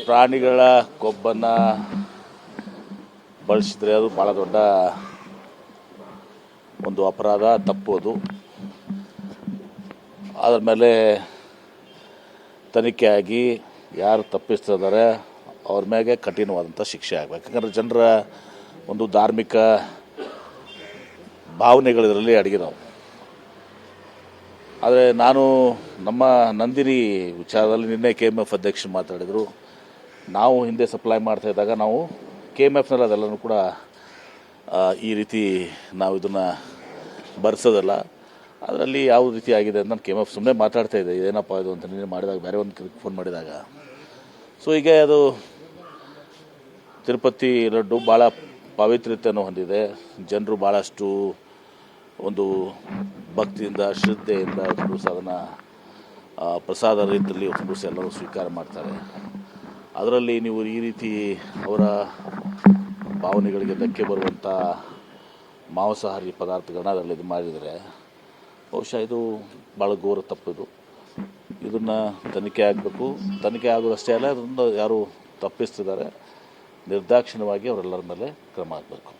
ಪ್ರಾಣಿಗಳ ಕೊಬ್ಬನ್ನು ಬಳಸಿದರೆ ಅದು ಭಾಳ ದೊಡ್ಡ ಒಂದು ಅಪರಾಧ, ತಪ್ಪು ಅದು. ಅದರ ಮೇಲೆ ತನಿಖೆ ಆಗಿ ಯಾರು ತಪ್ಪಿಸ್ತಿದ್ದಾರೆ ಅವ್ರ ಮೇಲೆ ಕಠಿಣವಾದಂಥ ಶಿಕ್ಷೆ ಆಗಬೇಕು. ಯಾಕಂದರೆ ಜನರ ಒಂದು ಧಾರ್ಮಿಕ ಭಾವನೆಗಳಿದರಲ್ಲಿ ಅಡಗಿದಾವೆ. ಆದರೆ ನಾನು ನಮ್ಮ ನಂದಿನಿ ವಿಚಾರದಲ್ಲಿ ನಿನ್ನೆ KMF ಅಧ್ಯಕ್ಷರು ಮಾತಾಡಿದರು. ನಾವು ಹಿಂದೆ ಸಪ್ಲೈ ಮಾಡ್ತಾ ಇದ್ದಾಗ ನಾವು KMFನಲ್ಲಿ ಅದೆಲ್ಲನೂ ಕೂಡ ಈ ರೀತಿ ನಾವು ಇದನ್ನು ಬರೆಸೋದಲ್ಲ. ಅದರಲ್ಲಿ ಯಾವ ರೀತಿ ಆಗಿದೆ ಅಂತ ನಾನು KMF ಸುಮ್ಮನೆ ಮಾತಾಡ್ತಾ ಇದ್ದೆ, ಏನಪ್ಪ ಇದು ಅಂತ ನಿನ್ನೆ ಮಾಡಿದಾಗ, ಬೇರೆ ಒಂದು ಫೋನ್ ಮಾಡಿದಾಗ. ಸೊ ಈಗ ಅದು ತಿರುಪತಿ ಲಡ್ಡು ಭಾಳ ಪಾವಿತ್ರ್ಯತೆಯನ್ನು ಹೊಂದಿದೆ. ಜನರು ಭಾಳಷ್ಟು ಒಂದು ಭಕ್ತಿಯಿಂದ, ಶ್ರದ್ಧೆಯಿಂದ ದಿವಸ ಅದನ್ನು ಪ್ರಸಾದ ರೀತಿಯಲ್ಲಿ ದಿವಸ ಎಲ್ಲರೂ ಸ್ವೀಕಾರ ಮಾಡ್ತಾರೆ. ಅದರಲ್ಲಿ ನೀವು ಈ ರೀತಿ ಅವರ ಭಾವನೆಗಳಿಗೆ ಧಕ್ಕೆ ಬರುವಂಥ ಮಾಂಸಾಹಾರಿ ಪದಾರ್ಥಗಳನ್ನ ಅದರಲ್ಲಿ ಇದು ಮಾಡಿದರೆ ಬಹುಶಃ ಇದು ಭಾಳ ಘೋರ ತಪ್ಪಿದು. ಇದನ್ನು ತನಿಖೆ ಆಗಬೇಕು. ತನಿಖೆ ಆಗೋದಷ್ಟೇ ಅಲ್ಲ, ಅದನ್ನು ಯಾರು ತಪ್ಪಿಸ್ತಿದ್ದಾರೆ ನಿರ್ದಾಕ್ಷಿಣ್ಯವಾಗಿ ಅವರೆಲ್ಲರ ಮೇಲೆ ಕ್ರಮ ಆಗಬೇಕು.